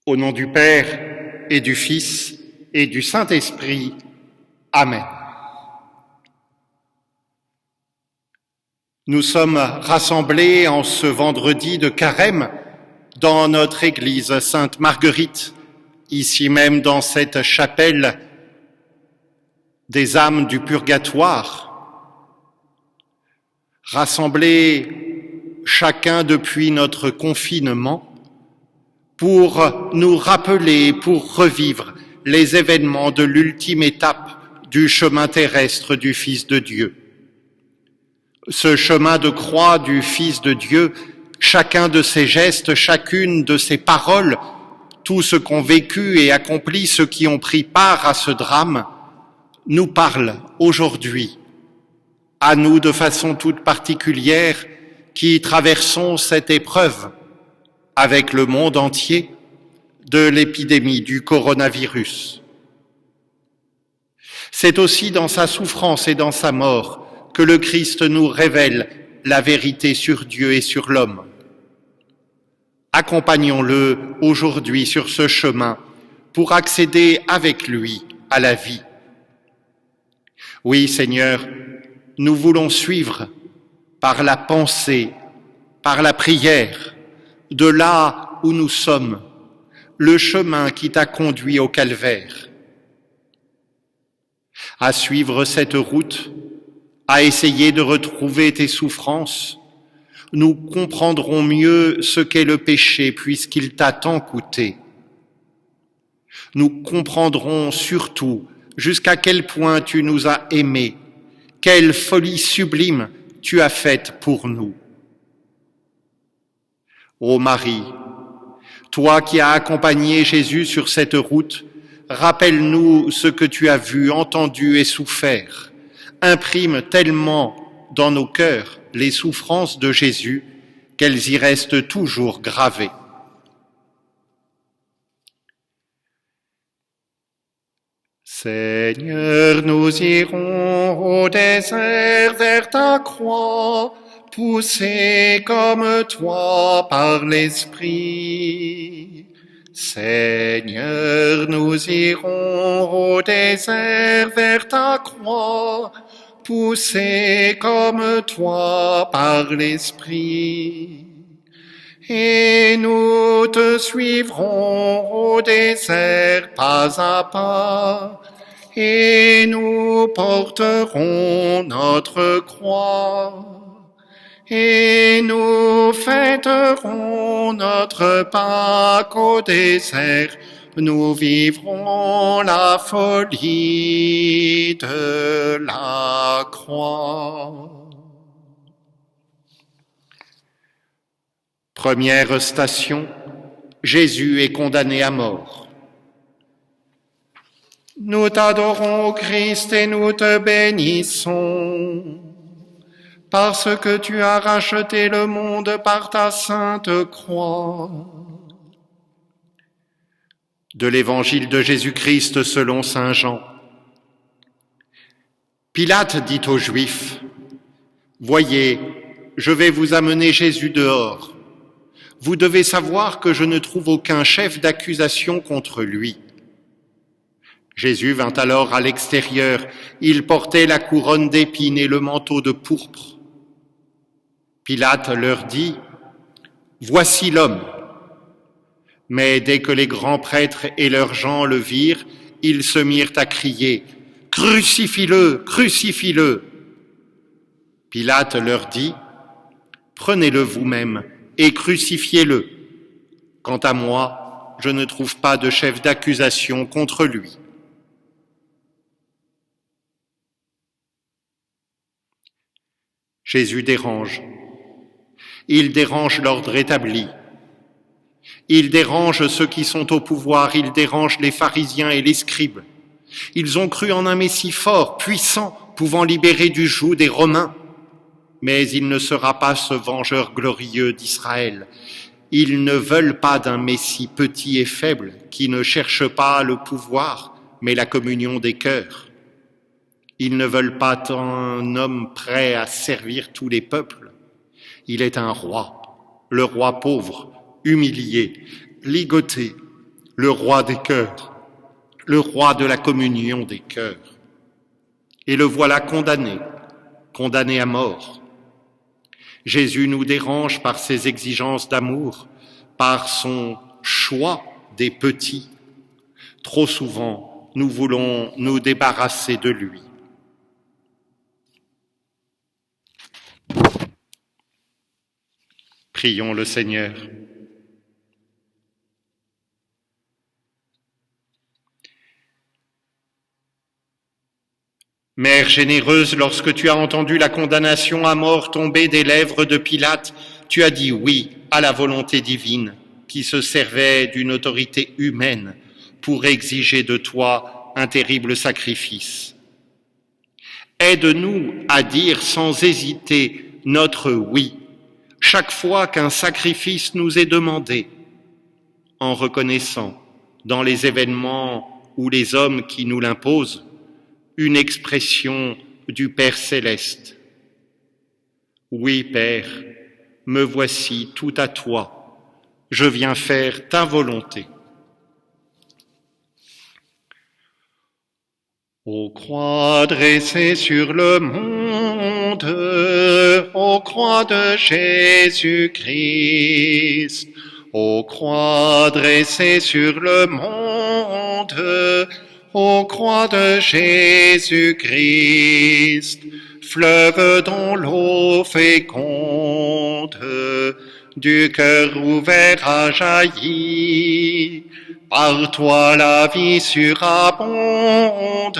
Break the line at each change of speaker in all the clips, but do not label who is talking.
Au nom du Père et du Fils et du Saint-Esprit. Amen. Nous sommes rassemblés en ce vendredi de Carême dans notre église Sainte-Marguerite, ici même dans cette chapelle des âmes du purgatoire, rassemblés chacun depuis notre confinement pour nous rappeler, pour revivre les événements de l'ultime étape du chemin terrestre du Fils de Dieu. Ce chemin de croix du Fils de Dieu, chacun de ses gestes, chacune de ses paroles, tout ce qu'ont vécu et accompli ceux qui ont pris part à ce drame, nous parle aujourd'hui, à nous de façon toute particulière, qui traversons cette épreuve avec le monde entier de l'épidémie du coronavirus. C'est aussi dans sa souffrance et dans sa mort que le Christ nous révèle la vérité sur Dieu et sur l'homme. Accompagnons-le aujourd'hui sur ce chemin pour accéder avec lui à la vie. Oui, Seigneur, nous voulons suivre par la pensée, par la prière, de là où nous sommes, le chemin qui t'a conduit au calvaire. À suivre cette route, à essayer de retrouver tes souffrances, nous comprendrons mieux ce qu'est le péché puisqu'il t'a tant coûté. Nous comprendrons surtout jusqu'à quel point tu nous as aimés, quelle folie sublime tu as faite pour nous. Ô Marie, toi qui as accompagné Jésus sur cette route, rappelle-nous ce que tu as vu, entendu et souffert. Imprime tellement dans nos cœurs les souffrances de Jésus qu'elles y restent toujours gravées. Seigneur, nous irons au désert vers ta croix, poussés comme toi par l'Esprit. Seigneur, nous irons au désert vers ta croix, poussés comme toi par l'Esprit. Et nous te suivrons au désert pas à pas, et nous porterons notre croix. Et nous fêterons notre Pâques au désert, nous vivrons la folie de la croix. Première station, Jésus est condamné à mort. Nous t'adorons, Christ, et nous te bénissons, parce que tu as racheté le monde par ta sainte croix. De l'Évangile de Jésus-Christ selon saint Jean. Pilate dit aux Juifs, « Voyez, je vais vous amener Jésus dehors. Vous devez savoir que je ne trouve aucun chef d'accusation contre lui. » Jésus vint alors à l'extérieur. Il portait la couronne d'épines et le manteau de pourpre. Pilate leur dit, « Voici l'homme. » Mais dès que les grands prêtres et leurs gens le virent, ils se mirent à crier, « Crucifie-le, crucifie-le » Pilate leur dit, « Prenez-le vous-même et crucifiez-le. Quant à moi, je ne trouve pas de chef d'accusation contre lui. » Jésus dérange. Il dérange l'ordre établi. Il dérange ceux qui sont au pouvoir. Il dérange les pharisiens et les scribes. Ils ont cru en un Messie fort, puissant, pouvant libérer du joug des Romains. Mais il ne sera pas ce vengeur glorieux d'Israël. Ils ne veulent pas d'un Messie petit et faible, qui ne cherche pas le pouvoir, mais la communion des cœurs. Ils ne veulent pas d'un homme prêt à servir tous les peuples. Il est un roi, le roi pauvre, humilié, ligoté, le roi des cœurs, le roi de la communion des cœurs. Et le voilà condamné, condamné à mort. Jésus nous dérange par ses exigences d'amour, par son choix des petits. Trop souvent, nous voulons nous débarrasser de lui. Prions le Seigneur. Mère généreuse, lorsque tu as entendu la condamnation à mort tomber des lèvres de Pilate, tu as dit oui à la volonté divine qui se servait d'une autorité humaine pour exiger de toi un terrible sacrifice. Aide-nous à dire sans hésiter notre oui chaque fois qu'un sacrifice nous est demandé, en reconnaissant dans les événements ou les hommes qui nous l'imposent une expression du Père céleste. Oui, Père, me voici tout à toi, je viens faire ta volonté. Ô croix dressée sur le monde, ô croix de Jésus-Christ, ô croix dressée sur le monde, ô croix de Jésus-Christ, fleuve dont l'eau féconde du cœur ouvert a jailli. Par toi la vie surabonde,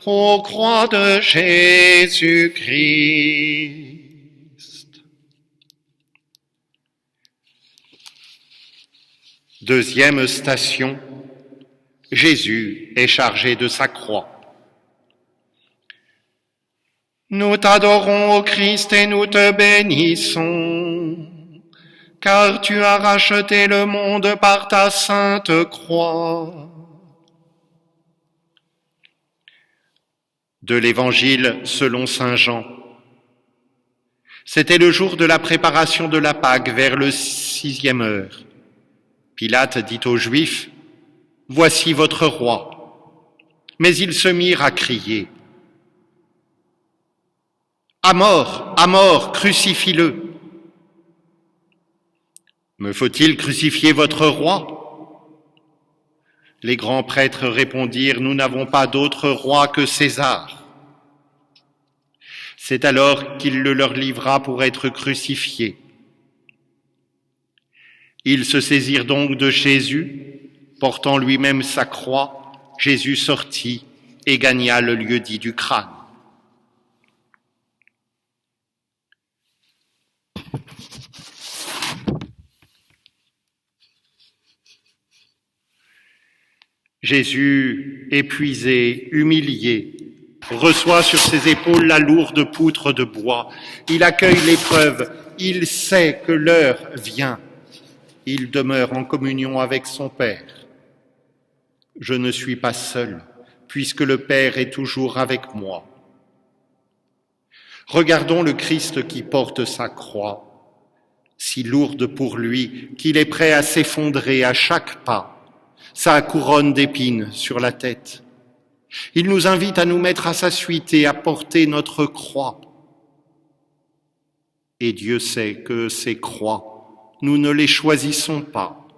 ô croix de Jésus-Christ. Deuxième station, Jésus est chargé de sa croix. Nous t'adorons, ô Christ, et nous te bénissons, car tu as racheté le monde par ta sainte croix. De l'Évangile selon saint Jean. C'était le jour de la préparation de la Pâque, vers le 6e heure. Pilate dit aux Juifs, « Voici votre roi. » Mais ils se mirent à crier, « À mort, crucifie-le !» « Me faut-il crucifier votre roi ?» Les grands prêtres répondirent, « Nous n'avons pas d'autre roi que César. » C'est alors qu'il le leur livra pour être crucifié. Ils se saisirent donc de Jésus, portant lui-même sa croix. Jésus sortit et gagna le lieu dit du crâne. Jésus, épuisé, humilié, reçoit sur ses épaules la lourde poutre de bois. Il accueille l'épreuve, il sait que l'heure vient. Il demeure en communion avec son Père. Je ne suis pas seul, puisque le Père est toujours avec moi. Regardons le Christ qui porte sa croix, si lourde pour lui qu'il est prêt à s'effondrer à chaque pas, sa couronne d'épines sur la tête. Il nous invite à nous mettre à sa suite et à porter notre croix. Et Dieu sait que ces croix, nous ne les choisissons pas.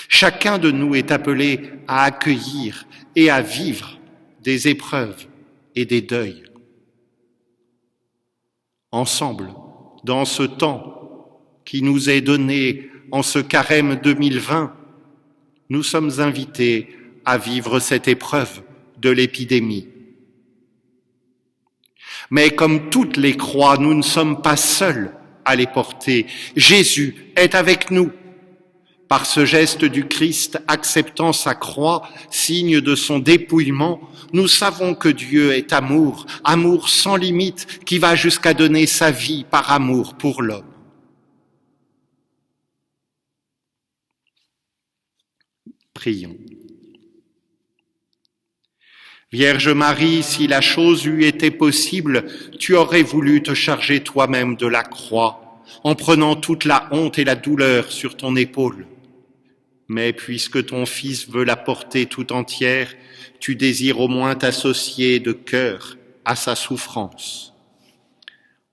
Chacun de nous est appelé à accueillir et à vivre des épreuves et des deuils. Ensemble, dans ce temps qui nous est donné en ce carême 2020, nous sommes invités à vivre cette épreuve de l'épidémie. Mais comme toutes les croix, nous ne sommes pas seuls à les porter. Jésus est avec nous. Par ce geste du Christ acceptant sa croix, signe de son dépouillement, nous savons que Dieu est amour, amour sans limite, qui va jusqu'à donner sa vie par amour pour l'homme. Prions. Vierge Marie, si la chose eût été possible, tu aurais voulu te charger toi-même de la croix, en prenant toute la honte et la douleur sur ton épaule. Mais puisque ton Fils veut la porter tout entière, tu désires au moins t'associer de cœur à sa souffrance.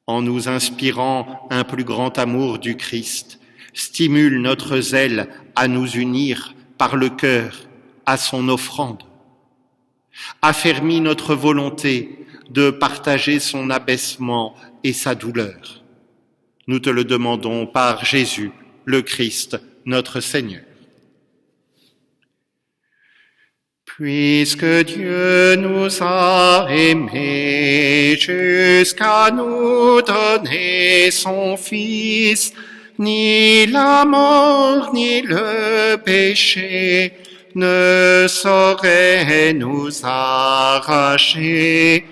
En nous inspirant un plus grand amour du Christ, stimule notre zèle à nous unir par le cœur à son offrande. Affermis notre volonté de partager son abaissement et sa douleur. Nous te le demandons par Jésus, le Christ, notre Seigneur. Puisque Dieu nous a aimés jusqu'à nous donner son Fils, ni la mort ni le péché ne sauraient nous arracher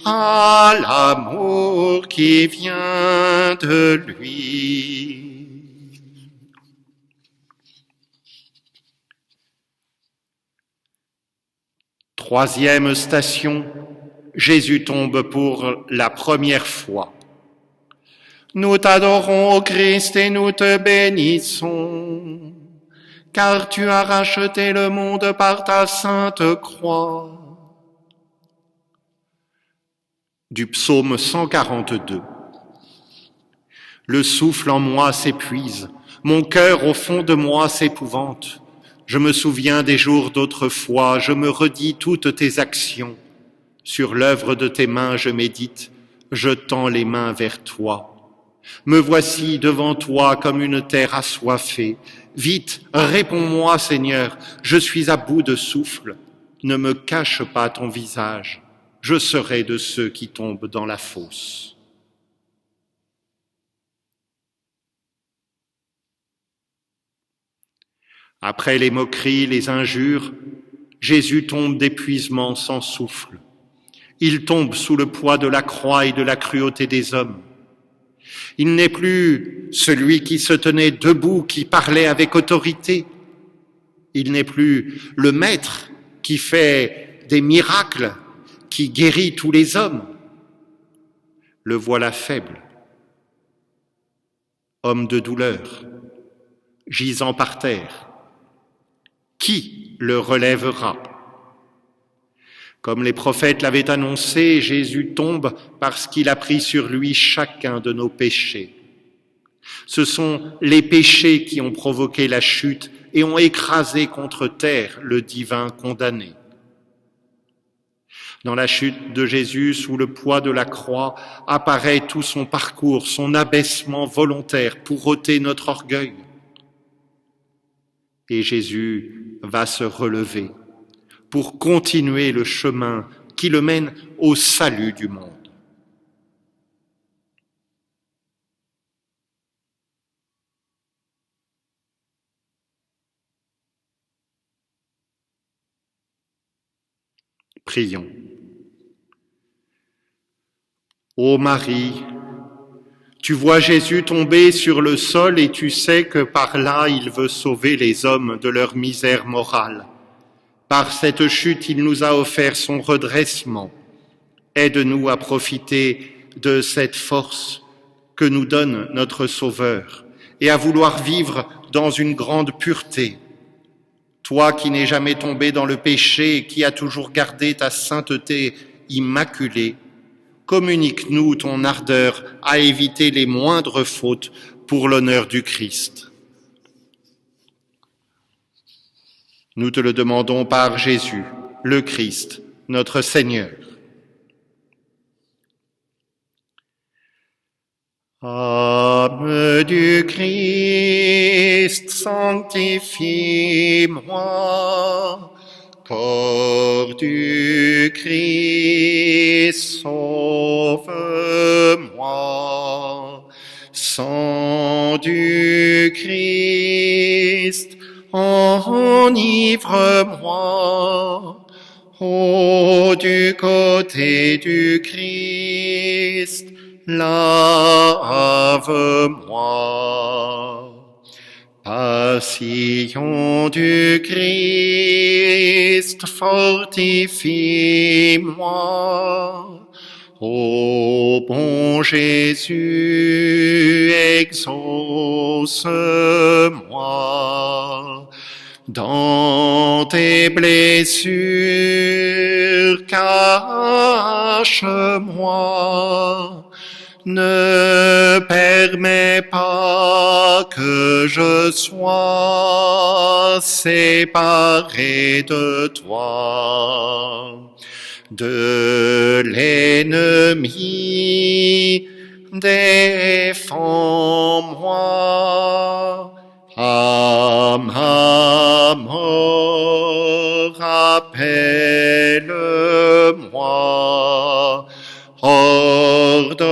à l'amour qui vient de lui. Troisième station, Jésus tombe pour la première fois. Nous t'adorons, ô Christ, et nous te bénissons, car tu as racheté le monde par ta sainte croix. Du psaume 142. Le souffle en moi s'épuise, mon cœur au fond de moi s'épouvante. Je me souviens des jours d'autrefois, je me redis toutes tes actions. Sur l'œuvre de tes mains je médite, je tends les mains vers toi. Me voici devant toi comme une terre assoiffée. Vite, réponds-moi, Seigneur, je suis à bout de souffle. Ne me cache pas ton visage, je serai de ceux qui tombent dans la fosse. Après les moqueries, les injures, Jésus tombe d'épuisement sans souffle. Il tombe sous le poids de la croix et de la cruauté des hommes. Il n'est plus celui qui se tenait debout, qui parlait avec autorité. Il n'est plus le maître qui fait des miracles, qui guérit tous les hommes. Le voilà faible, homme de douleur, gisant par terre. Qui le relèvera? Comme les prophètes l'avaient annoncé, Jésus tombe parce qu'il a pris sur lui chacun de nos péchés. Ce sont les péchés qui ont provoqué la chute et ont écrasé contre terre le divin condamné. Dans la chute de Jésus, sous le poids de la croix, apparaît tout son parcours, son abaissement volontaire pour ôter notre orgueil. Et Jésus va se relever pour continuer le chemin qui le mène au salut du monde. Prions. Ô Marie, tu vois Jésus tomber sur le sol et tu sais que par là il veut sauver les hommes de leur misère morale. Par cette chute, il nous a offert son redressement. Aide-nous à profiter de cette force que nous donne notre Sauveur et à vouloir vivre dans une grande pureté. Toi qui n'es jamais tombé dans le péché et qui as toujours gardé ta sainteté immaculée, communique-nous ton ardeur à éviter les moindres fautes pour l'honneur du Christ. Nous te le demandons par Jésus, le Christ, notre Seigneur. Âme du Christ, sanctifie-moi. Corps du Christ, sauve-moi. Sang du Christ, enivre-moi. Ô du côté du Christ, lave-moi. Passion du Christ, fortifie-moi. Ô bon Jésus, exauce-moi. Dans tes blessures, cache-moi. Ne permets pas que je sois séparé de toi. De l'ennemi, défends-moi. À ma mort, appelle-moi. Ordonne-moi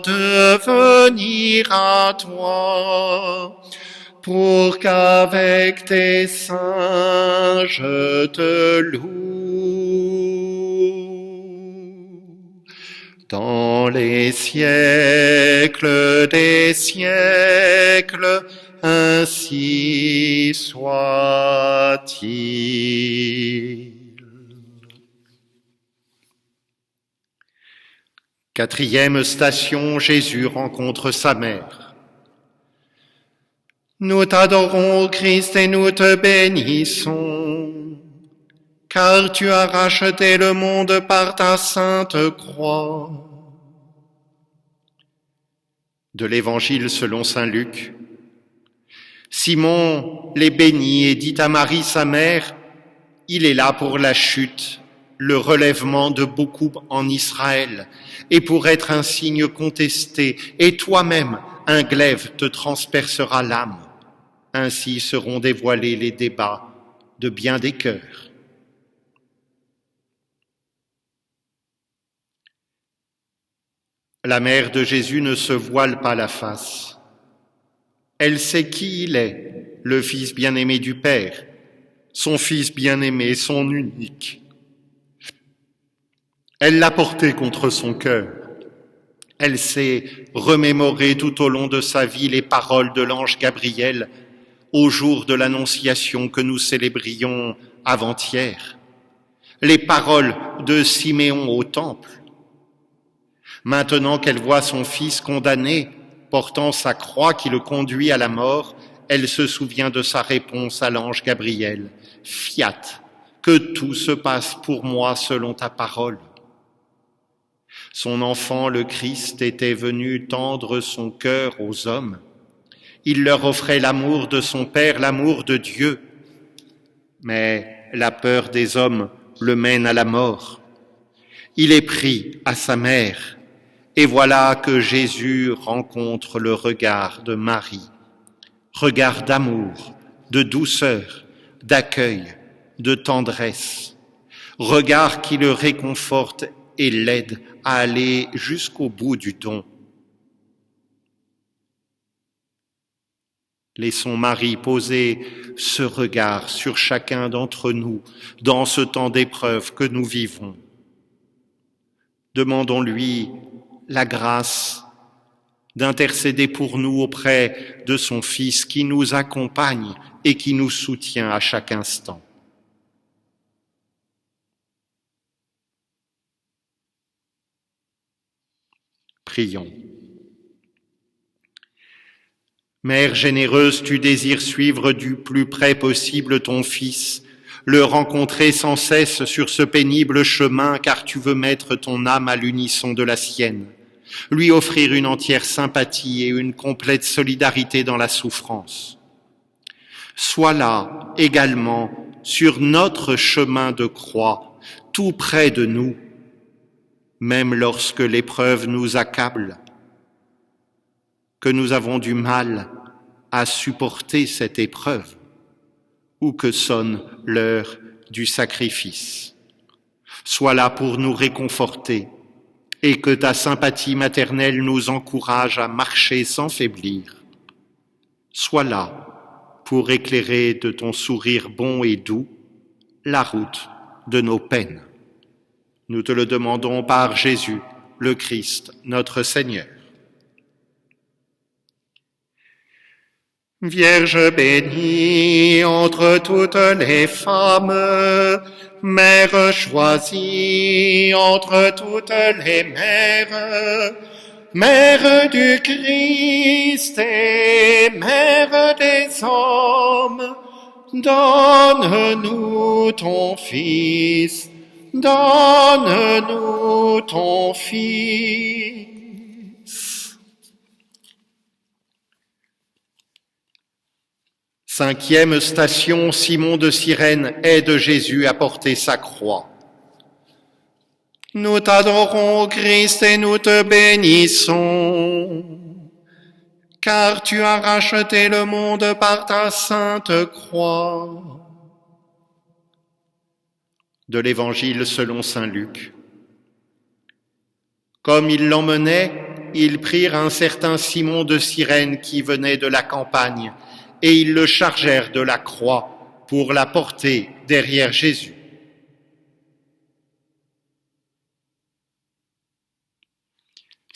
de venir à toi, pour qu'avec tes saints je te loue. Dans les siècles des siècles, ainsi soit-il. Quatrième station, Jésus rencontre sa mère. Nous t'adorons, ô Christ, et nous te bénissons, car tu as racheté le monde par ta sainte croix. De l'Évangile selon saint Luc. Simon les bénit et dit à Marie, sa mère, il est là pour la chute, le relèvement de beaucoup en Israël, et pour être un signe contesté, et toi-même, un glaive te transpercera l'âme. Ainsi seront dévoilés les débats de bien des cœurs. La mère de Jésus ne se voile pas la face. Elle sait qui il est, le Fils bien-aimé du Père, son Fils bien-aimé, son unique. Elle l'a porté contre son cœur. Elle sait remémorer tout au long de sa vie les paroles de l'ange Gabriel au jour de l'Annonciation que nous célébrions avant-hier, les paroles de Siméon au temple. Maintenant qu'elle voit son fils condamné, portant sa croix qui le conduit à la mort, elle se souvient de sa réponse à l'ange Gabriel. « Fiat, que tout se passe pour moi selon ta parole. » Son enfant, le Christ, était venu tendre son cœur aux hommes. Il leur offrait l'amour de son Père, l'amour de Dieu. Mais la peur des hommes le mène à la mort. Il est pris à sa mère. Et voilà que Jésus rencontre le regard de Marie. Regard d'amour, de douceur, d'accueil, de tendresse. Regard qui le réconforte et l'aide à aller jusqu'au bout du don. Laissons Marie poser ce regard sur chacun d'entre nous dans ce temps d'épreuve que nous vivons. Demandons-lui la grâce d'intercéder pour nous auprès de son Fils qui nous accompagne et qui nous soutient à chaque instant. Prions. Mère généreuse, tu désires suivre du plus près possible ton Fils, le rencontrer sans cesse sur ce pénible chemin, car tu veux mettre ton âme à l'unisson de la sienne, lui offrir une entière sympathie et une complète solidarité dans la souffrance. Sois là également sur notre chemin de croix, tout près de nous, même lorsque l'épreuve nous accable, que nous avons du mal à supporter cette épreuve, ou que sonne l'heure du sacrifice. Sois là pour nous réconforter et que ta sympathie maternelle nous encourage à marcher sans faiblir. Sois là pour éclairer de ton sourire bon et doux la route de nos peines. Nous te le demandons par Jésus, le Christ, notre Seigneur. Vierge bénie entre toutes les femmes, Mère choisie entre toutes les mères, Mère du Christ et Mère des hommes, donne-nous ton Fils, donne-nous ton Fils. Cinquième station, Simon de Cyrène aide Jésus à porter sa croix. Nous t'adorons, Christ, et nous te bénissons, car tu as racheté le monde par ta sainte croix. De l'Évangile selon saint Luc. Comme ils l'emmenaient, ils prirent un certain Simon de Cyrène qui venait de la campagne, et ils le chargèrent de la croix pour la porter derrière Jésus.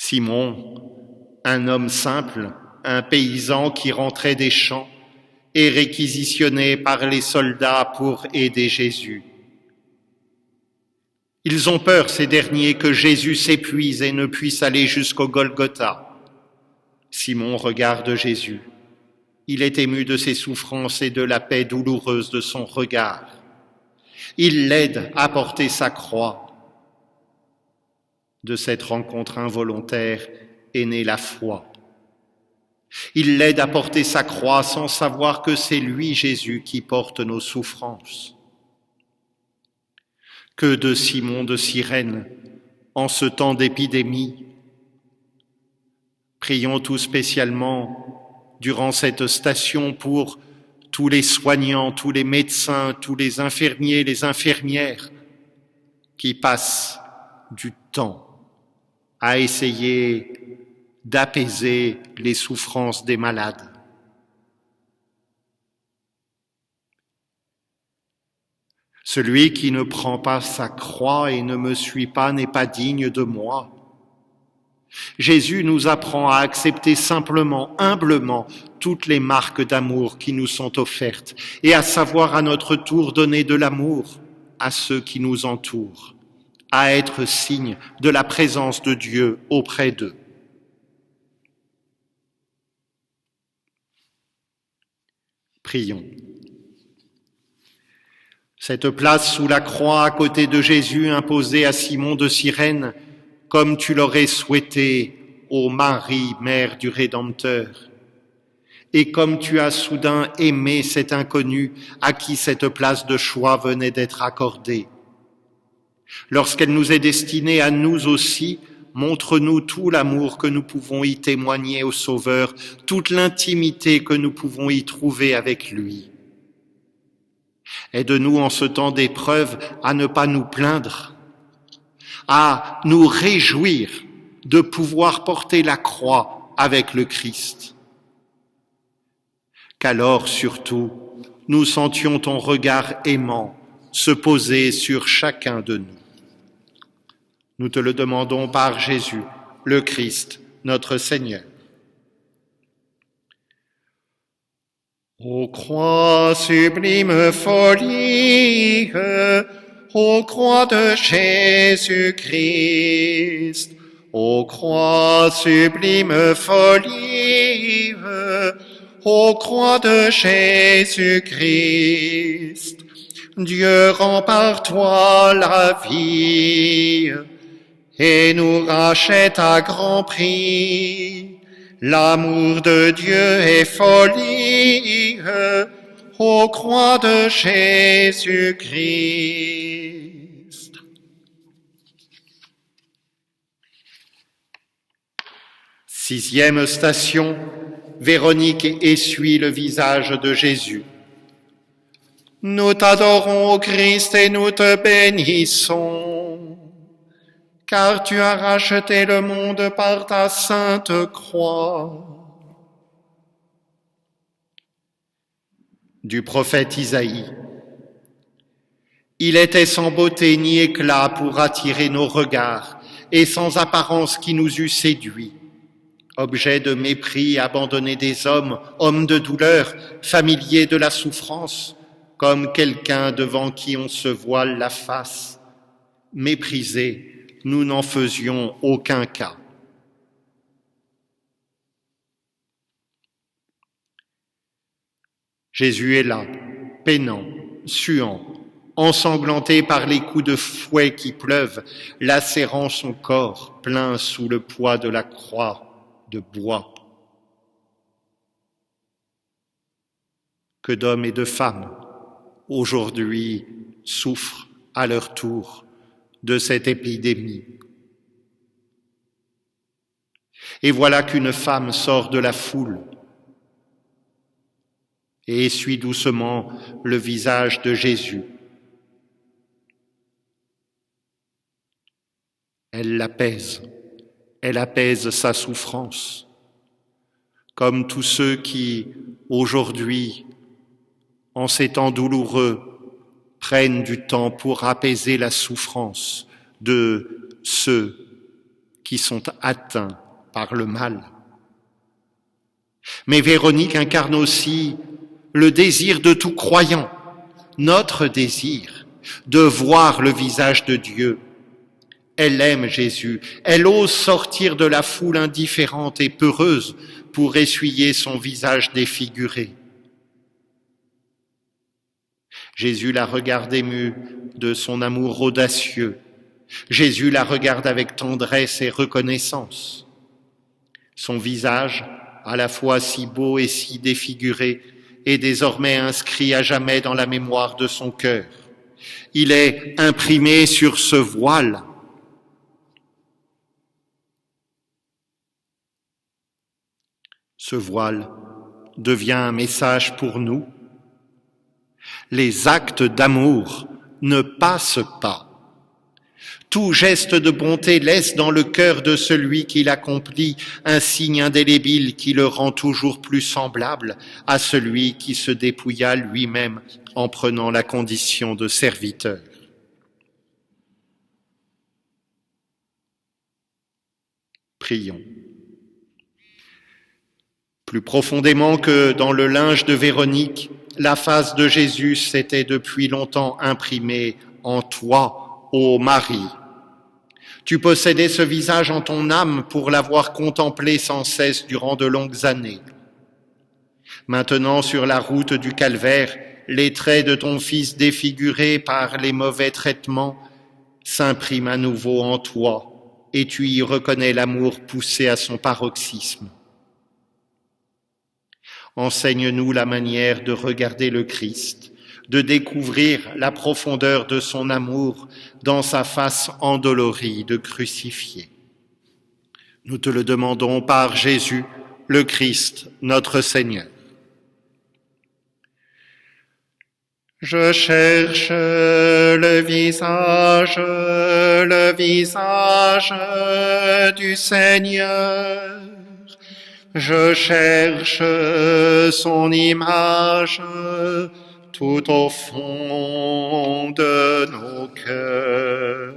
Simon, un homme simple, un paysan qui rentrait des champs, est réquisitionné par les soldats pour aider Jésus. Ils ont peur, ces derniers, que Jésus s'épuise et ne puisse aller jusqu'au Golgotha. Simon regarde Jésus. Il est ému de ses souffrances et de la paix douloureuse de son regard. Il l'aide à porter sa croix. De cette rencontre involontaire est née la foi. Il l'aide à porter sa croix sans savoir que c'est lui, Jésus, qui porte nos souffrances. Que de Simon de Cyrène en ce temps d'épidémie. Prions tout spécialement durant cette station pour tous les soignants, tous les médecins, tous les infirmiers, les infirmières qui passent du temps à essayer d'apaiser les souffrances des malades. Celui qui ne prend pas sa croix et ne me suit pas n'est pas digne de moi. Jésus nous apprend à accepter simplement, humblement, toutes les marques d'amour qui nous sont offertes et à savoir à notre tour donner de l'amour à ceux qui nous entourent, à être signe de la présence de Dieu auprès d'eux. Prions. Cette place sous la croix à côté de Jésus imposée à Simon de Cyrène, comme tu l'aurais souhaité, ô Marie, mère du Rédempteur, et comme tu as soudain aimé cet inconnu à qui cette place de choix venait d'être accordée. Lorsqu'elle nous est destinée à nous aussi, montre-nous tout l'amour que nous pouvons y témoigner au Sauveur, toute l'intimité que nous pouvons y trouver avec lui. Aide-nous en ce temps d'épreuve à ne pas nous plaindre, à nous réjouir de pouvoir porter la croix avec le Christ. Qu'alors surtout, nous sentions ton regard aimant se poser sur chacun de nous. Nous te le demandons par Jésus, le Christ, notre Seigneur. Ô croix sublime folie, ô croix de Jésus-Christ, ô croix sublime folie, ô croix de Jésus-Christ, Dieu rend par toi la vie et nous rachète à grand prix. L'amour de Dieu est folie, ô croix de Jésus-Christ. Sixième station, Véronique essuie le visage de Jésus. Nous t'adorons, ô Christ, et nous te bénissons, car tu as racheté le monde par ta sainte croix. Du prophète Isaïe. Il était sans beauté ni éclat pour attirer nos regards, et sans apparence qui nous eût séduits. Objet de mépris, abandonné des hommes, homme de douleur, familier de la souffrance, comme quelqu'un devant qui on se voile la face. Méprisé, nous n'en faisions aucun cas. Jésus est là, peinant, suant, ensanglanté par les coups de fouet qui pleuvent, lacérant son corps plein sous le poids de la croix de bois. Que d'hommes et de femmes, aujourd'hui, souffrent à leur tour de cette épidémie. Et voilà qu'une femme sort de la foule et essuie doucement le visage de Jésus. Elle apaise sa souffrance, comme tous ceux qui, aujourd'hui, en ces temps douloureux, prennent du temps pour apaiser la souffrance de ceux qui sont atteints par le mal. Mais Véronique incarne aussi le désir de tout croyant, notre désir de voir le visage de Dieu. Elle aime Jésus, elle ose sortir de la foule indifférente et peureuse pour essuyer son visage défiguré. Jésus la regarde ému de son amour audacieux. Jésus la regarde avec tendresse et reconnaissance. Son visage, à la fois si beau et si défiguré, est désormais inscrit à jamais dans la mémoire de son cœur. Il est imprimé sur ce voile. Ce voile devient un message pour nous. Les actes d'amour ne passent pas. Tout geste de bonté laisse dans le cœur de celui qui l'accomplit un signe indélébile qui le rend toujours plus semblable à celui qui se dépouilla lui-même en prenant la condition de serviteur. Prions. Plus profondément que dans le linge de Véronique, la face de Jésus s'était depuis longtemps imprimée en toi, ô Marie. Tu possédais ce visage en ton âme pour l'avoir contemplé sans cesse durant de longues années. Maintenant, sur la route du calvaire, les traits de ton Fils défigurés par les mauvais traitements s'impriment à nouveau en toi et tu y reconnais l'amour poussé à son paroxysme. Enseigne-nous la manière de regarder le Christ, de découvrir la profondeur de son amour dans sa face endolorie de crucifié. Nous te le demandons par Jésus, le Christ, notre Seigneur. Je cherche le visage du Seigneur. Je cherche son image tout au fond de nos cœurs.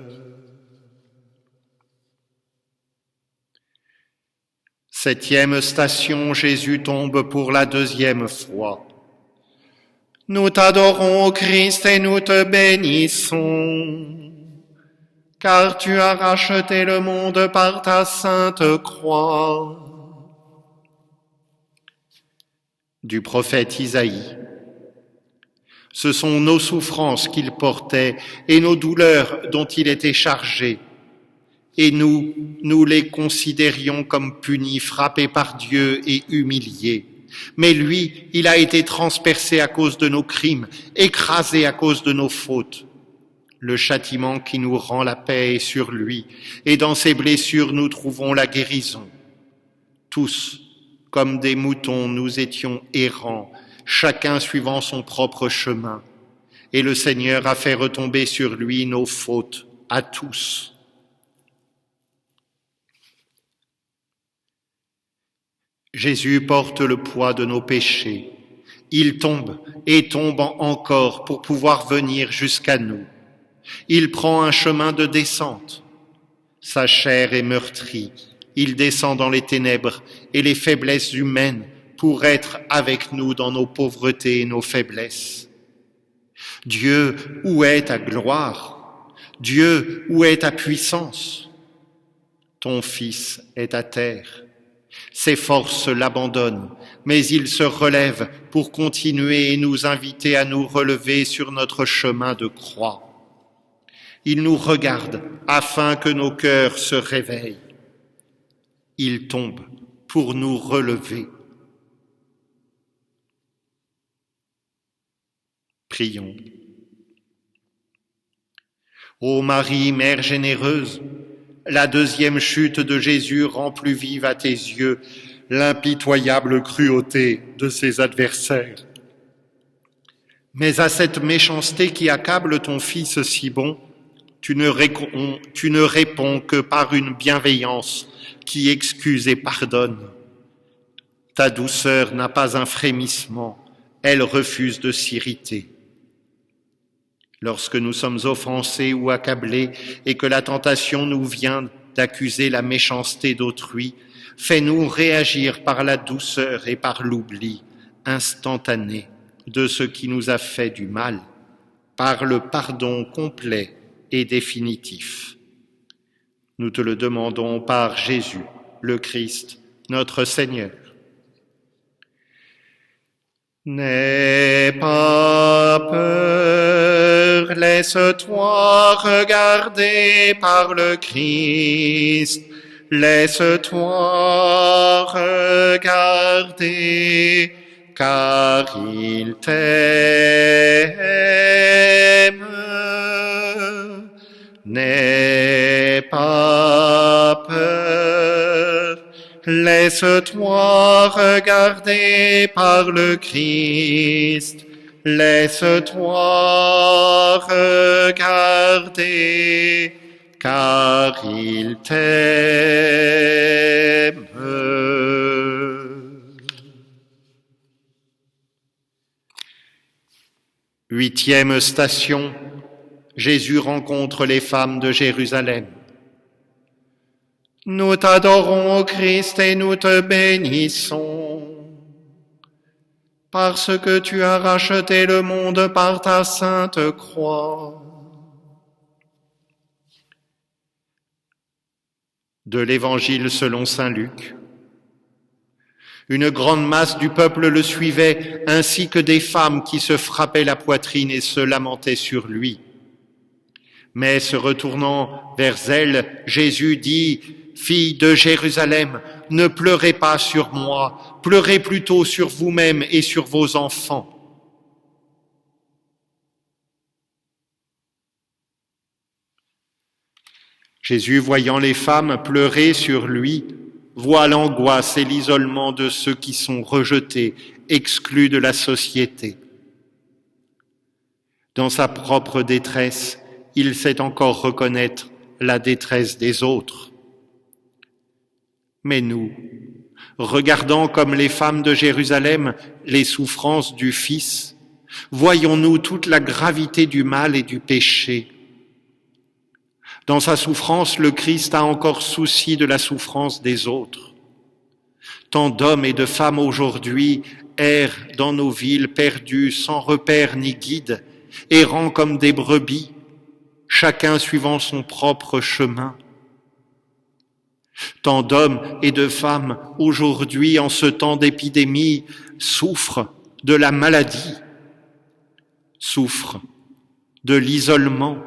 Septième station, Jésus tombe pour la deuxième fois. Nous t'adorons, Christ, et nous te bénissons, car tu as racheté le monde par ta sainte croix. Du prophète Isaïe. Ce sont nos souffrances qu'il portait et nos douleurs dont il était chargé. Et nous les considérions comme punis, frappés par Dieu et humiliés. Mais lui, il a été transpercé à cause de nos crimes, écrasé à cause de nos fautes. Le châtiment qui nous rend la paix est sur lui, et dans ses blessures nous trouvons la guérison. Tous, comme des moutons, nous étions errants, chacun suivant son propre chemin. Et le Seigneur a fait retomber sur lui nos fautes, à tous. Jésus porte le poids de nos péchés. Il tombe et tombe encore pour pouvoir venir jusqu'à nous. Il prend un chemin de descente. Sa chair est meurtrie. Il descend dans les ténèbres et les faiblesses humaines pour être avec nous dans nos pauvretés et nos faiblesses. Dieu, où est ta gloire? Dieu, où est ta puissance? Ton Fils est à terre. Ses forces l'abandonnent, mais il se relève pour continuer et nous inviter à nous relever sur notre chemin de croix. Il nous regarde afin que nos cœurs se réveillent. Il tombe pour nous relever. Prions. Ô Marie, Mère généreuse, la deuxième chute de Jésus rend plus vive à tes yeux l'impitoyable cruauté de ses adversaires. Mais à cette méchanceté qui accable ton Fils si bon, tu ne réponds que par une bienveillance qui excuse et pardonne. Ta douceur n'a pas un frémissement, elle refuse de s'irriter. Lorsque nous sommes offensés ou accablés et que la tentation nous vient d'accuser la méchanceté d'autrui, fais-nous réagir par la douceur et par l'oubli instantané de ce qui nous a fait du mal, par le pardon complet et définitif. Nous te le demandons par Jésus, le Christ, notre Seigneur. N'aie pas peur, laisse-toi regarder par le Christ. Laisse-toi regarder, car il t'aime. N'aie pas peur, laisse-toi regarder par le Christ. Laisse-toi regarder, car il t'aime. Huitième station, Jésus rencontre les femmes de Jérusalem. Nous t'adorons, ô Christ, et nous te bénissons, parce que tu as racheté le monde par ta sainte croix. De l'Évangile selon saint Luc. Une grande masse du peuple le suivait, ainsi que des femmes qui se frappaient la poitrine et se lamentaient sur lui. Mais se retournant vers elles, Jésus dit: « Filles de Jérusalem, ne pleurez pas sur moi, pleurez plutôt sur vous-mêmes et sur vos enfants. » Jésus, voyant les femmes pleurer sur lui, voit l'angoisse et l'isolement de ceux qui sont rejetés, exclus de la société. Dans sa propre détresse, il sait encore reconnaître la détresse des autres. Mais nous, regardant comme les femmes de Jérusalem les souffrances du Fils, voyons-nous toute la gravité du mal et du péché. Dans sa souffrance, le Christ a encore souci de la souffrance des autres. Tant d'hommes et de femmes aujourd'hui errent dans nos villes perdus, sans repère ni guide, errant comme des brebis, chacun suivant son propre chemin. Tant d'hommes et de femmes aujourd'hui, en ce temps d'épidémie, souffrent de la maladie, souffrent de l'isolement.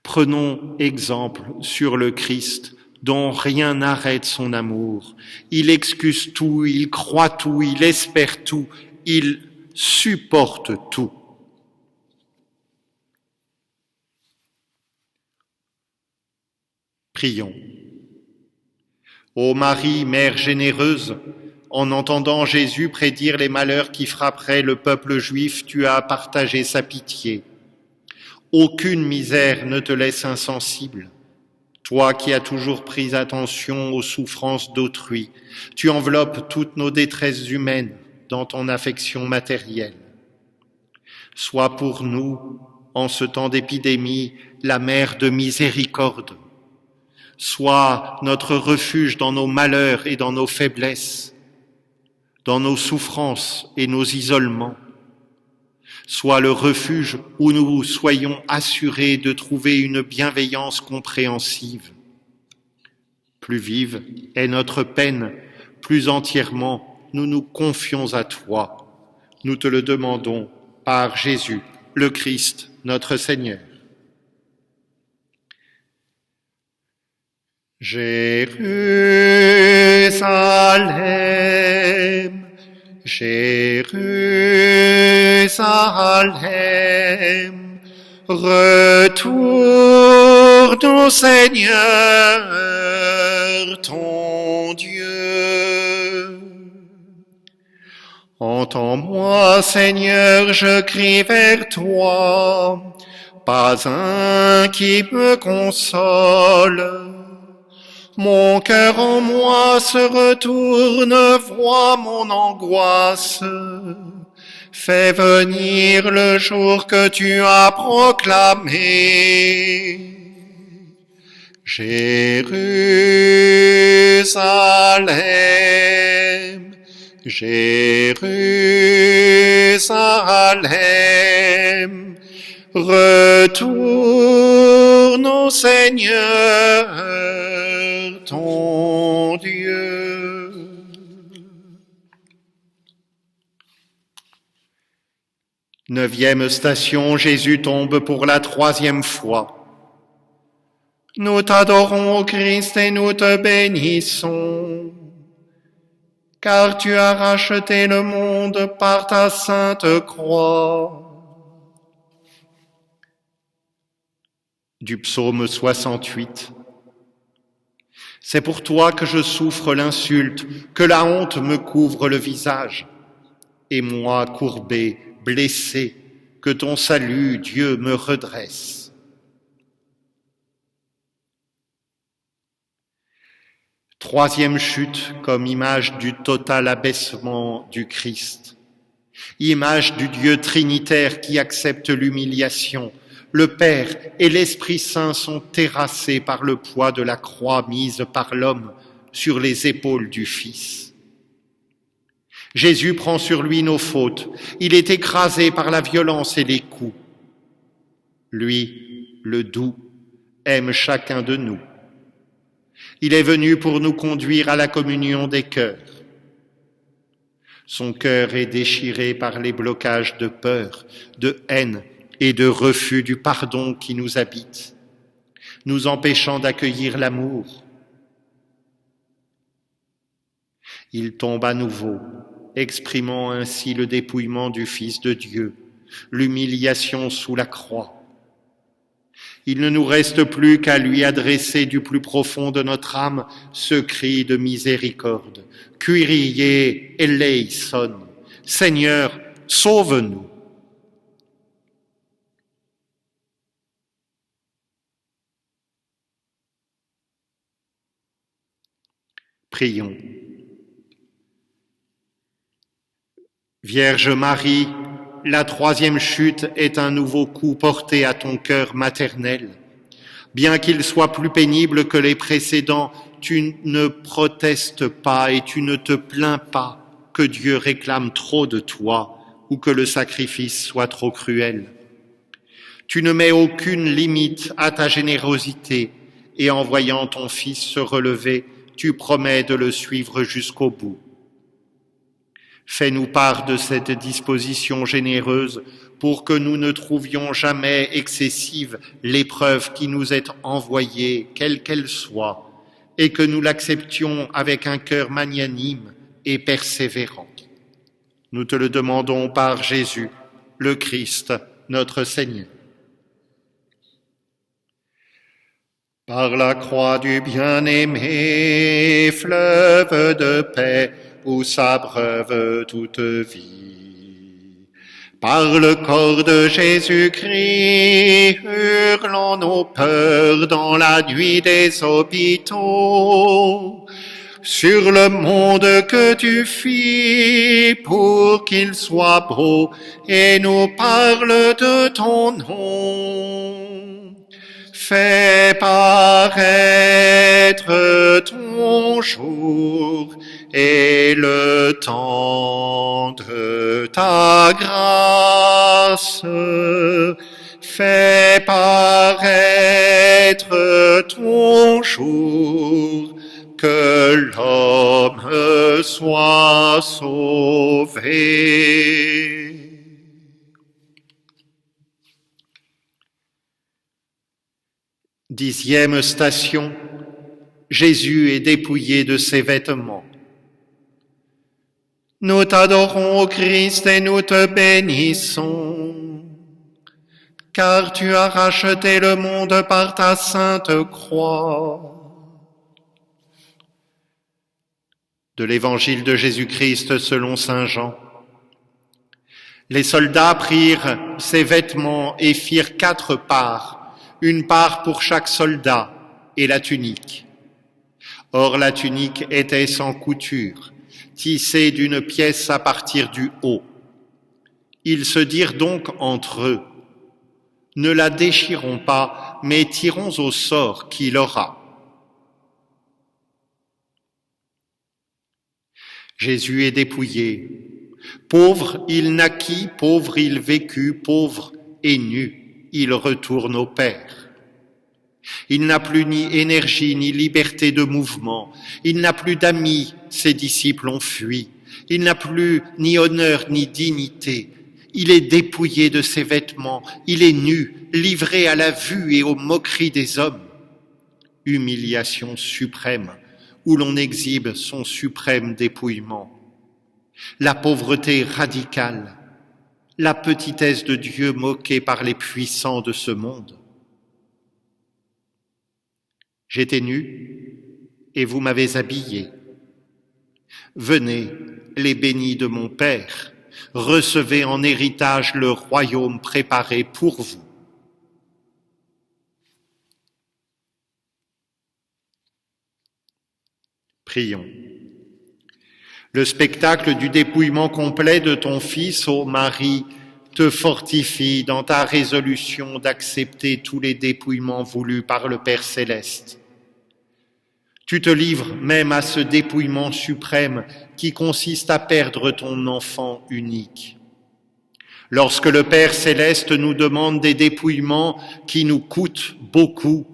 Prenons exemple sur le Christ, dont rien n'arrête son amour. Il excuse tout, il croit tout, il espère tout, il supporte tout. Prions. Ô Marie, Mère généreuse, en entendant Jésus prédire les malheurs qui frapperaient le peuple juif, tu as partagé sa pitié. Aucune misère ne te laisse insensible. Toi qui as toujours pris attention aux souffrances d'autrui, tu enveloppes toutes nos détresses humaines dans ton affection matérielle. Sois pour nous, en ce temps d'épidémie, la mère de miséricorde. Sois notre refuge dans nos malheurs et dans nos faiblesses, dans nos souffrances et nos isolements. Sois le refuge où nous soyons assurés de trouver une bienveillance compréhensive. Plus vive est notre peine, plus entièrement nous nous confions à toi. Nous te le demandons par Jésus, le Christ, notre Seigneur. Jérusalem, Jérusalem, retourne au Seigneur, ton Dieu. Entends-moi, Seigneur, je crie vers toi, pas un qui me console. Mon cœur en moi se retourne, vois mon angoisse. Fais venir le jour que tu as proclamé. Jérusalem, Jérusalem, retourne au Seigneur, ton Dieu. Neuvième station, Jésus tombe pour la 3e fois. Nous t'adorons, Christ, et nous te bénissons, car tu as racheté le monde par ta sainte croix. Du psaume 68. C'est pour toi que je souffre l'insulte, que la honte me couvre le visage. Et moi, courbé, blessé, que ton salut, Dieu, me redresse. Troisième chute comme image du total abaissement du Christ. Image du Dieu trinitaire qui accepte l'humiliation. Le Père et l'Esprit Saint sont terrassés par le poids de la croix mise par l'homme sur les épaules du Fils. Jésus prend sur lui nos fautes. Il est écrasé par la violence et les coups. Lui, le doux, aime chacun de nous. Il est venu pour nous conduire à la communion des cœurs. Son cœur est déchiré par les blocages de peur, de haine et de refus du pardon qui nous habitent, nous empêchant d'accueillir l'amour. Il tombe à nouveau, exprimant ainsi le dépouillement du Fils de Dieu, l'humiliation sous la croix. Il ne nous reste plus qu'à lui adresser du plus profond de notre âme ce cri de miséricorde. Kyrie eleison, Seigneur, sauve-nous. Prions. Vierge Marie, la 3e chute est un nouveau coup porté à ton cœur maternel. Bien qu'il soit plus pénible que les précédents, tu ne protestes pas et tu ne te plains pas que Dieu réclame trop de toi ou que le sacrifice soit trop cruel. Tu ne mets aucune limite à ta générosité et en voyant ton Fils se relever, tu promets de le suivre jusqu'au bout. Fais-nous part de cette disposition généreuse pour que nous ne trouvions jamais excessive l'épreuve qui nous est envoyée, quelle qu'elle soit, et que nous l'acceptions avec un cœur magnanime et persévérant. Nous te le demandons par Jésus, le Christ, notre Seigneur. Par la croix du bien-aimé, fleuve de paix, où s'abreuve toute vie. Par le corps de Jésus-Christ, hurlons nos peurs dans la nuit des hôpitaux. Sur le monde que tu fis pour qu'il soit beau et nous parle de ton nom. Fais paraître ton jour et le temps de ta grâce. Fais paraître ton jour que l'homme soit sauvé. Dixième station, Jésus est dépouillé de ses vêtements. Nous t'adorons, ô Christ, et nous te bénissons, car tu as racheté le monde par ta sainte croix. De l'Évangile de Jésus-Christ selon saint Jean. Les soldats prirent ses vêtements et firent 4 parts, une part pour chaque soldat, et la tunique. Or la tunique était sans couture, tissée d'une pièce à partir du haut. Ils se dirent donc entre eux, « Ne la déchirons pas, mais tirons au sort qui l'aura. » Jésus est dépouillé. Pauvre, il naquit, pauvre, il vécut, pauvre et nu, il retourne au Père. Il n'a plus ni énergie, ni liberté de mouvement. Il n'a plus d'amis, ses disciples ont fui. Il n'a plus ni honneur, ni dignité. Il est dépouillé de ses vêtements. Il est nu, livré à la vue et aux moqueries des hommes. Humiliation suprême, où l'on exhibe son suprême dépouillement. La pauvreté radicale, la petitesse de Dieu moquée par les puissants de ce monde. J'étais nu et vous m'avez habillé. Venez, les bénis de mon Père, recevez en héritage le royaume préparé pour vous. Prions. Le spectacle du dépouillement complet de ton Fils, ô Marie, te fortifie dans ta résolution d'accepter tous les dépouillements voulus par le Père céleste. Tu te livres même à ce dépouillement suprême qui consiste à perdre ton enfant unique. Lorsque le Père céleste nous demande des dépouillements qui nous coûtent beaucoup,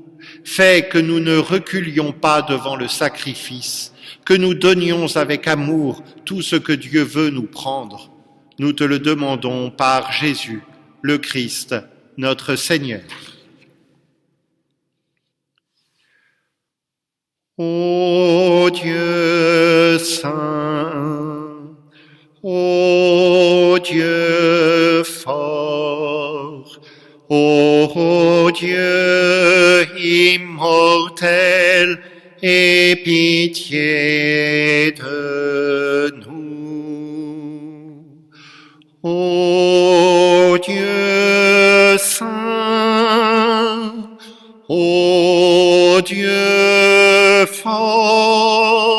fais que nous ne reculions pas devant le sacrifice, que nous donnions avec amour tout ce que Dieu veut nous prendre. Nous te le demandons par Jésus, le Christ, notre Seigneur. Ô Dieu saint, ô Dieu fort, ô Dieu immortel, aie pitié de nous. Ô Dieu saint, ô Dieu fort,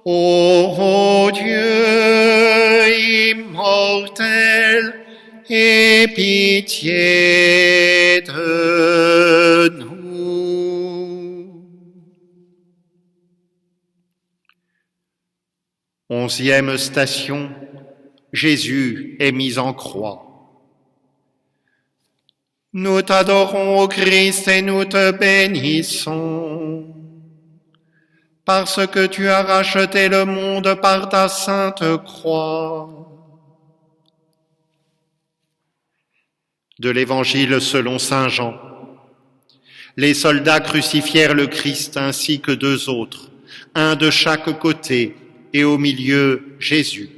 ô Dieu immortel, aie pitié de nous. Onzième station, Jésus est mis en croix. Nous t'adorons, ô Christ, et nous te bénissons, parce que tu as racheté le monde par ta sainte croix. De l'Évangile selon saint Jean. Les soldats crucifièrent le Christ ainsi que 2 autres, un de chaque côté, et au milieu Jésus.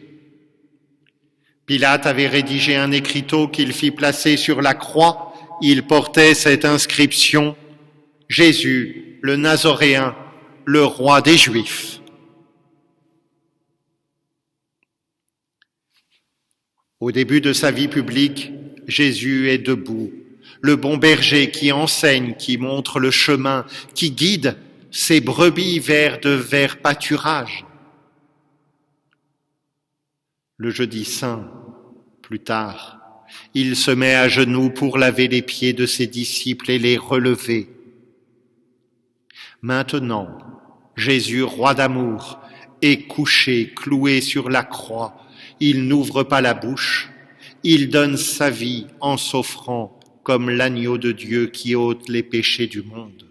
Pilate avait rédigé un écriteau qu'il fit placer sur la croix. Il portait cette inscription « Jésus, le Nazoréen, le roi des Juifs ». Au début de sa vie publique, Jésus est debout, le bon berger qui enseigne, qui montre le chemin, qui guide ses brebis vers de verts pâturages. Le jeudi saint, plus tard, il se met à genoux pour laver les pieds de ses disciples et les relever. Maintenant, Jésus, roi d'amour, est couché, cloué sur la croix. Il n'ouvre pas la bouche. Il donne sa vie en s'offrant comme l'agneau de Dieu qui ôte les péchés du monde.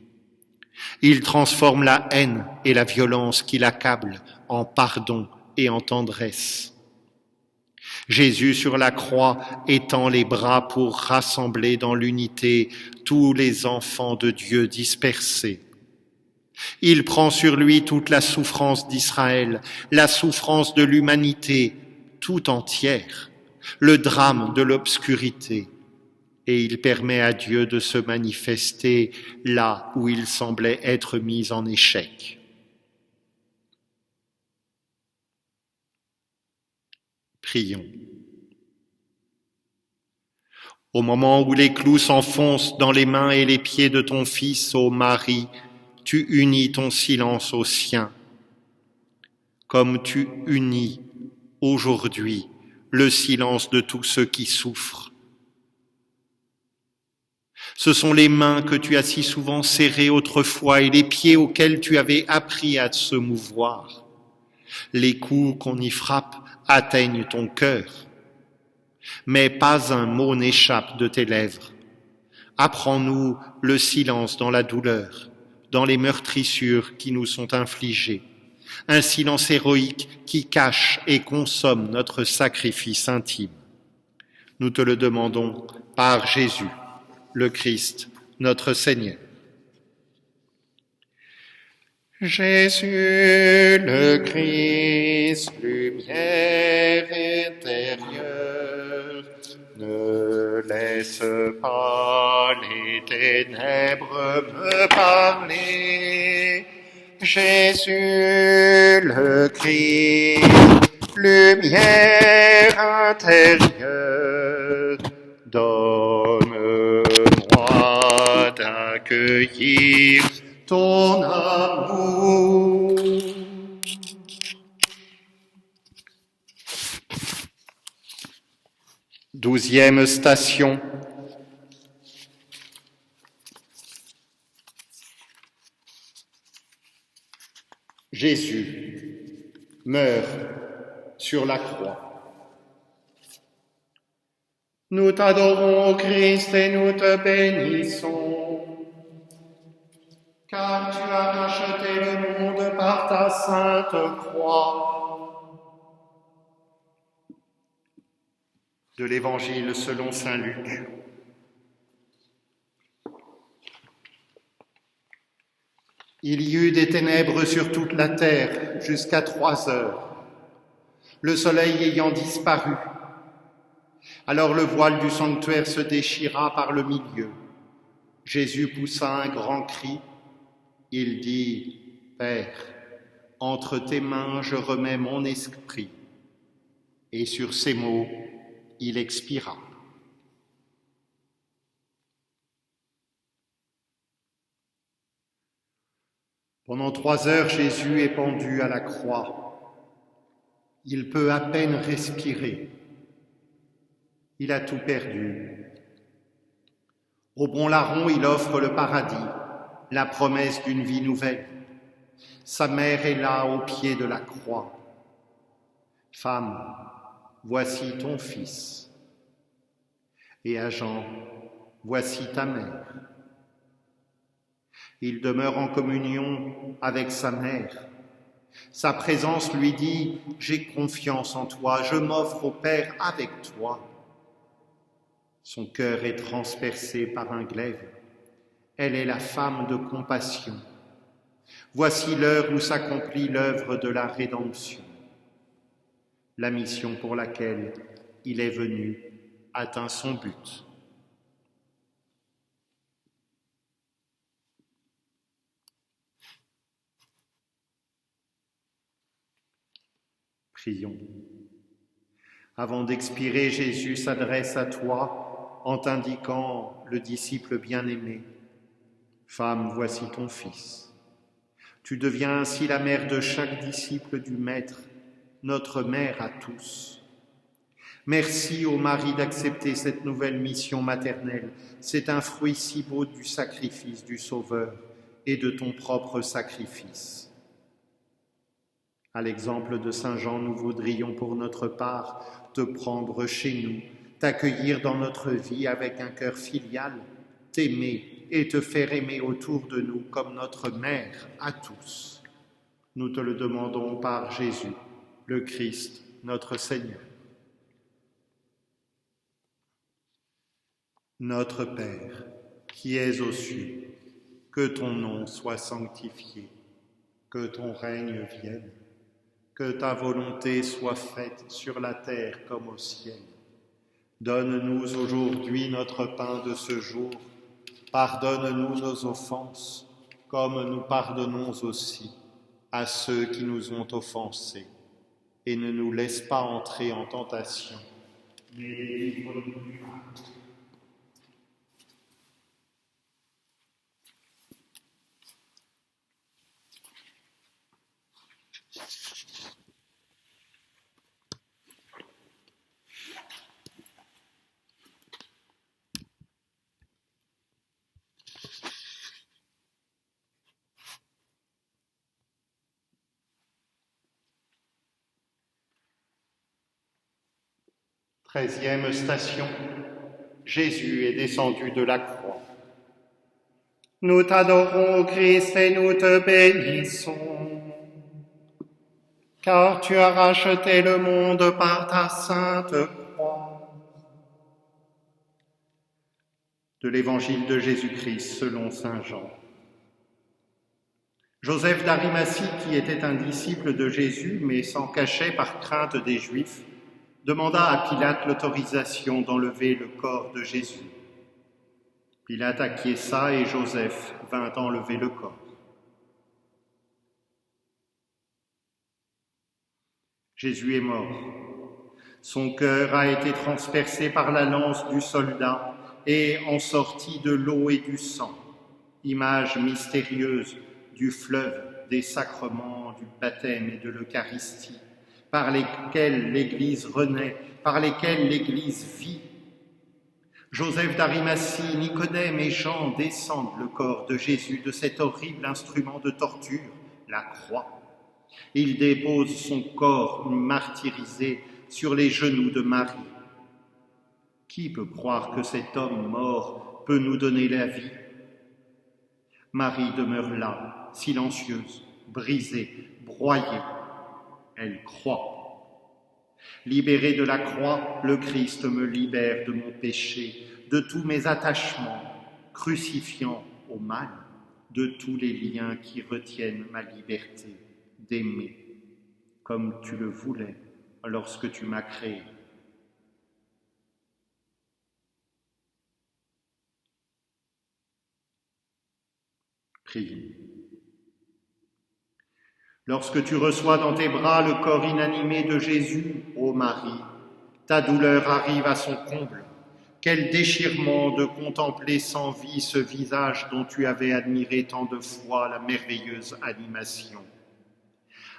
Il transforme la haine et la violence qui l'accablent en pardon et en tendresse. Jésus sur la croix étend les bras pour rassembler dans l'unité tous les enfants de Dieu dispersés. Il prend sur lui toute la souffrance d'Israël, la souffrance de l'humanité tout entière, le drame de l'obscurité, et il permet à Dieu de se manifester là où il semblait être mis en échec. Prions. Au moment où les clous s'enfoncent dans les mains et les pieds de ton Fils, ô Marie, tu unis ton silence au sien, comme tu unis aujourd'hui le silence de tous ceux qui souffrent. Ce sont les mains que tu as si souvent serrées autrefois et les pieds auxquels tu avais appris à se mouvoir. Les coups qu'on y frappe atteignent ton cœur, mais pas un mot n'échappe de tes lèvres. Apprends-nous le silence dans la douleur, dans les meurtrissures qui nous sont infligées, un silence héroïque qui cache et consomme notre sacrifice intime. Nous te le demandons par Jésus, le Christ, notre Seigneur. Jésus, le Christ, lumière intérieure, ne laisse pas les ténèbres me parler. Jésus, le Christ, lumière intérieure, donne-moi d'accueillir ton amour. Douzième station. Jésus meurt sur la croix. Nous t'adorons, ô Christ, et nous te bénissons, car tu as racheté le monde par ta sainte croix. De l'Évangile selon saint Luc. Il y eut des ténèbres sur toute la terre jusqu'à 3 heures, le soleil ayant disparu. Alors le voile du sanctuaire se déchira par le milieu. Jésus poussa un grand cri. Il dit, « Père, entre tes mains je remets mon esprit. » Et sur ces mots, il expira. Pendant 3 heures, Jésus est pendu à la croix. Il peut à peine respirer. Il a tout perdu. Au bon larron, il offre le paradis, la promesse d'une vie nouvelle. Sa mère est là au pied de la croix. Femme, voici ton fils. Et à Jean, voici ta mère. Il demeure en communion avec sa mère. Sa présence lui dit, j'ai confiance en toi, je m'offre au Père avec toi. Son cœur est transpercé par un glaive. Elle est la femme de compassion. Voici l'heure où s'accomplit l'œuvre de la rédemption. La mission pour laquelle il est venu atteint son but. Prions. Avant d'expirer, Jésus s'adresse à toi en t'indiquant le disciple bien-aimé. Femme, voici ton fils. Tu deviens ainsi la mère de chaque disciple du Maître, notre mère à tous. Merci ô Marie d'accepter cette nouvelle mission maternelle. C'est un fruit si beau du sacrifice du Sauveur et de ton propre sacrifice. À l'exemple de Saint Jean, nous voudrions pour notre part te prendre chez nous, t'accueillir dans notre vie avec un cœur filial, t'aimer et te faire aimer autour de nous comme notre mère à tous. Nous te le demandons par Jésus, le Christ, notre Seigneur. Notre Père, qui es aux cieux, que ton nom soit sanctifié, que ton règne vienne, que ta volonté soit faite sur la terre comme au ciel. Donne-nous aujourd'hui notre pain de ce jour. Pardonne-nous nos offenses, comme nous pardonnons aussi à ceux qui nous ont offensés. Et ne nous laisse pas entrer en tentation, mais délivre-nous du mal. 13e station, Jésus est descendu de la croix. Nous t'adorons, Christ, et nous te bénissons, car tu as racheté le monde par ta sainte croix. De l'Évangile de Jésus-Christ selon saint Jean. Joseph d'Arimathie, qui était un disciple de Jésus, mais s'en cachait par crainte des Juifs, demanda à Pilate l'autorisation d'enlever le corps de Jésus. Pilate acquiesça et Joseph vint enlever le corps. Jésus est mort. Son cœur a été transpercé par la lance du soldat et en sortit de l'eau et du sang, image mystérieuse du fleuve des sacrements du baptême et de l'Eucharistie, par lesquels l'Église renaît, par lesquels l'Église vit. Joseph d'Arimathie, Nicodème et Jean descendent le corps de Jésus de cet horrible instrument de torture, la croix. Ils déposent son corps martyrisé sur les genoux de Marie. Qui peut croire que cet homme mort peut nous donner la vie? Marie demeure là, silencieuse, brisée, broyée. Elle croit. Libéré de la croix, le Christ me libère de mon péché, de tous mes attachements, crucifiant au mal, de tous les liens qui retiennent ma liberté d'aimer, comme tu le voulais lorsque tu m'as créé. Prions. Lorsque tu reçois dans tes bras le corps inanimé de Jésus, ô Marie, ta douleur arrive à son comble. Quel déchirement de contempler sans vie ce visage dont tu avais admiré tant de fois la merveilleuse animation.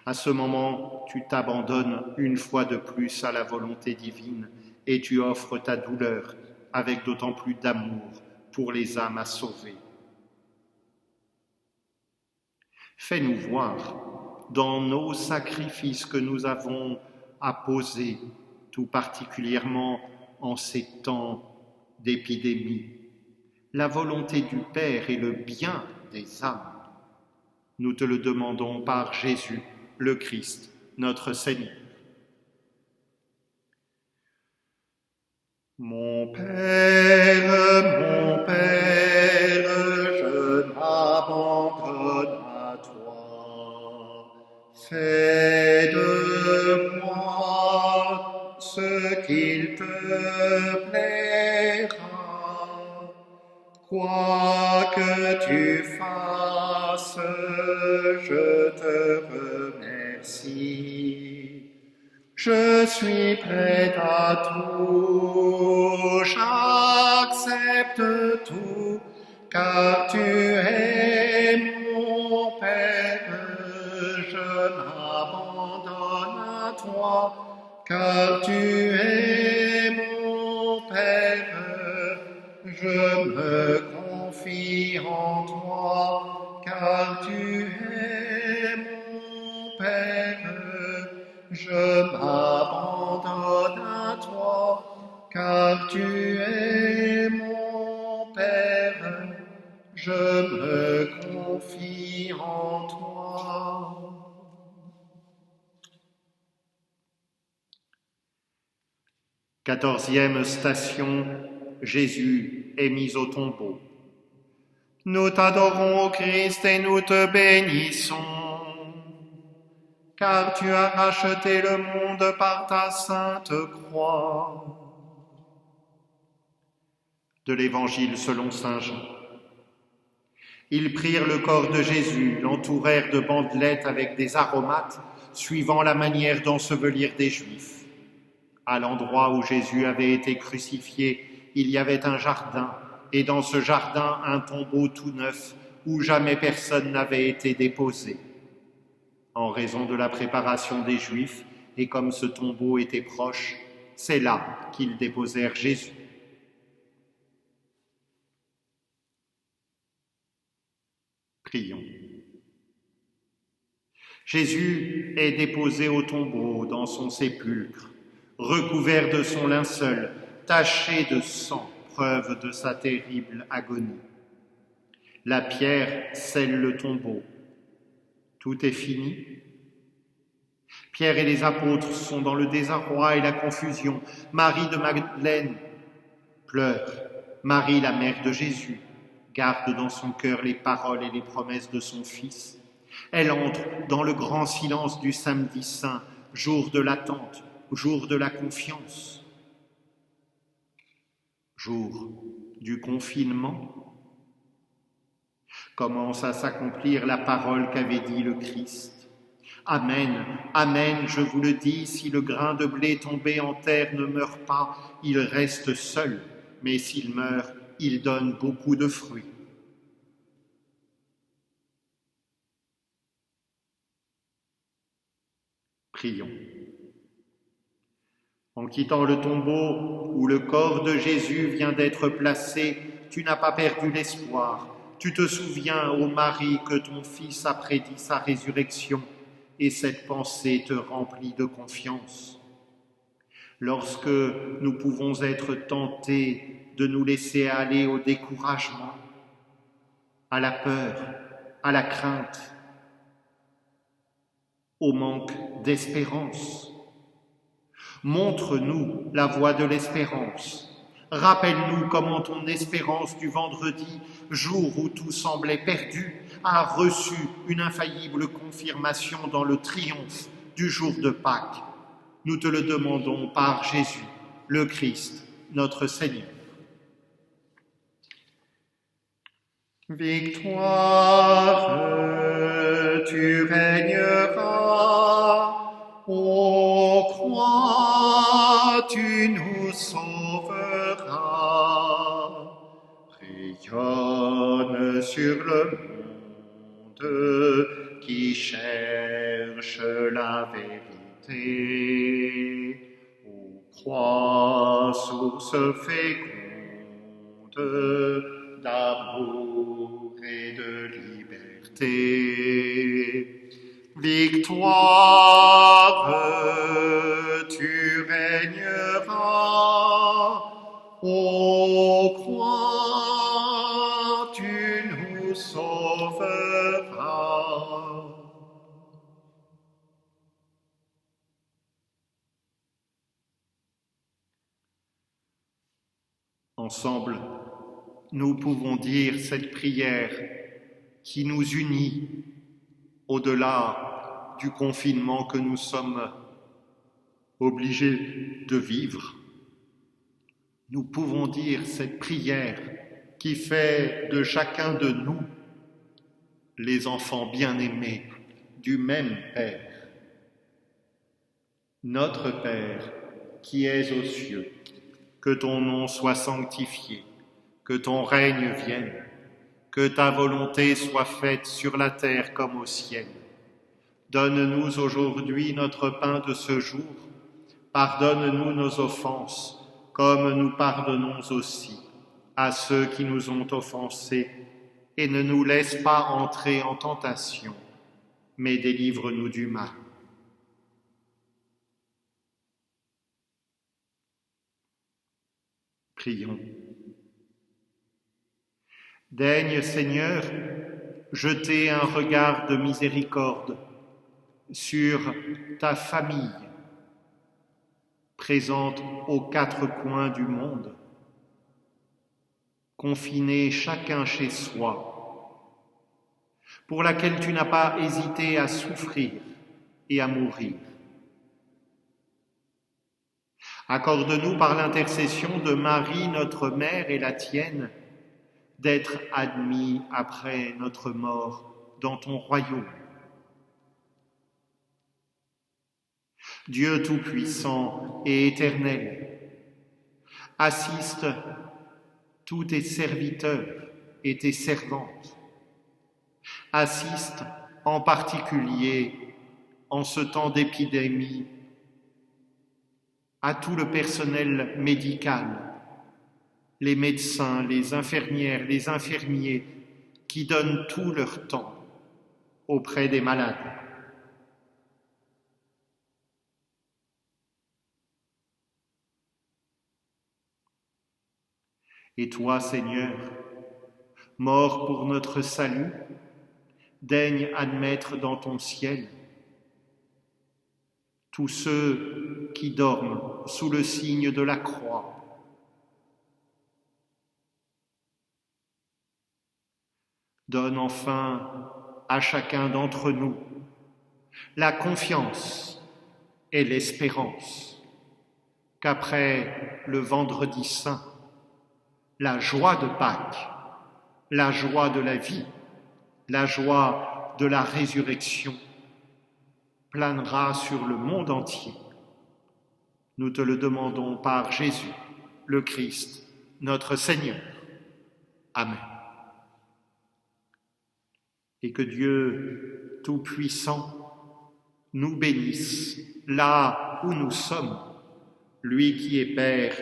À ce moment, tu t'abandonnes une fois de plus à la volonté divine et tu offres ta douleur avec d'autant plus d'amour pour les âmes à sauver. Fais-nous voir dans nos sacrifices que nous avons apposés, tout particulièrement en ces temps d'épidémie, la volonté du Père et le bien des âmes. Nous te le demandons par Jésus, le Christ, notre Seigneur. Mon Père, je m'abandonne à toi. Fais de moi ce qu'il te plaira. Quoi que tu fasses, je te remercie. Je suis prêt à tout, j'accepte tout, car tu es mon Père. Je m'abandonne à toi, car tu es mon Père. Je me confie en toi, car tu es mon Père. Je m'abandonne à toi, car tu es mon Père. je me confie en toi. Quatorzième station, Jésus est mis au tombeau. Nous t'adorons, Christ, et nous te bénissons, car tu as racheté le monde par ta sainte croix. De l'Évangile selon saint Jean. Ils prirent le corps de Jésus, l'entourèrent de bandelettes avec des aromates, suivant la manière d'ensevelir des Juifs. À l'endroit où Jésus avait été crucifié, il y avait un jardin, et dans ce jardin, un tombeau tout neuf, où jamais personne n'avait été déposé. En raison de la préparation des Juifs, et comme ce tombeau était proche, c'est là qu'ils déposèrent Jésus. Prions. Jésus est déposé au tombeau dans son sépulcre, recouvert de son linceul, taché de sang, preuve de sa terrible agonie. La pierre scelle le tombeau. Tout est fini. Pierre et les apôtres sont dans le désarroi et la confusion. Marie de Magdeleine pleure. Marie, la mère de Jésus, garde dans son cœur les paroles et les promesses de son Fils. Elle entre dans le grand silence du samedi saint, jour de l'attente, jour de la confiance, jour du confinement. Commence à s'accomplir la parole qu'avait dit le Christ. Amen, amen, je vous le dis, si le grain de blé tombé en terre ne meurt pas, il reste seul, mais s'il meurt, il donne beaucoup de fruits. Prions. En quittant le tombeau où le corps de Jésus vient d'être placé, tu n'as pas perdu l'espoir. Tu te souviens, ô Marie, que ton Fils a prédit sa résurrection, et cette pensée te remplit de confiance. Lorsque nous pouvons être tentés de nous laisser aller au découragement, à la peur, à la crainte, au manque d'espérance, montre-nous la voie de l'espérance. Rappelle-nous comment ton espérance du vendredi, jour où tout semblait perdu, a reçu une infaillible confirmation dans le triomphe du jour de Pâques. Nous te le demandons par Jésus, le Christ, notre Seigneur. Victoire, tu régneras, ô croix, tu nous sauveras. Rayonne sur le monde qui cherche la vérité. Ô croix, source féconde d'amour et de liberté. Victoire, tu régneras, ô croix, tu nous sauveras. Ensemble, nous pouvons dire cette prière qui nous unit au-delà du confinement que nous sommes obligés de vivre. Nous pouvons dire cette prière qui fait de chacun de nous les enfants bien-aimés du même Père. Notre Père qui es aux cieux, que ton nom soit sanctifié, que ton règne vienne, que ta volonté soit faite sur la terre comme au ciel. Donne-nous aujourd'hui notre pain de ce jour. Pardonne-nous nos offenses, comme nous pardonnons aussi à ceux qui nous ont offensés, et ne nous laisse pas entrer en tentation, mais délivre-nous du mal. Prions. Daigne, Seigneur, jeter un regard de miséricorde sur ta famille, présente aux quatre coins du monde, confinés chacun chez soi, pour laquelle tu n'as pas hésité à souffrir et à mourir. Accorde-nous par l'intercession de Marie, notre mère et la tienne, d'être admis après notre mort dans ton royaume. Dieu Tout-Puissant et Éternel, assiste tous tes serviteurs et tes servantes. Assiste en particulier en ce temps d'épidémie à tout le personnel médical, les médecins, les infirmières, les infirmiers qui donnent tout leur temps auprès des malades. Et toi, Seigneur, mort pour notre salut, daigne admettre dans ton ciel tous ceux qui dorment sous le signe de la croix. Donne enfin à chacun d'entre nous la confiance et l'espérance qu'après le vendredi saint, la joie de Pâques, la joie de la vie, la joie de la résurrection planera sur le monde entier. Nous te le demandons par Jésus, le Christ, notre Seigneur. Amen. Et que Dieu Tout-Puissant nous bénisse là où nous sommes, lui qui est Père,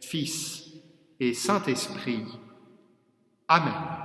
Fils et Saint-Esprit. Amen.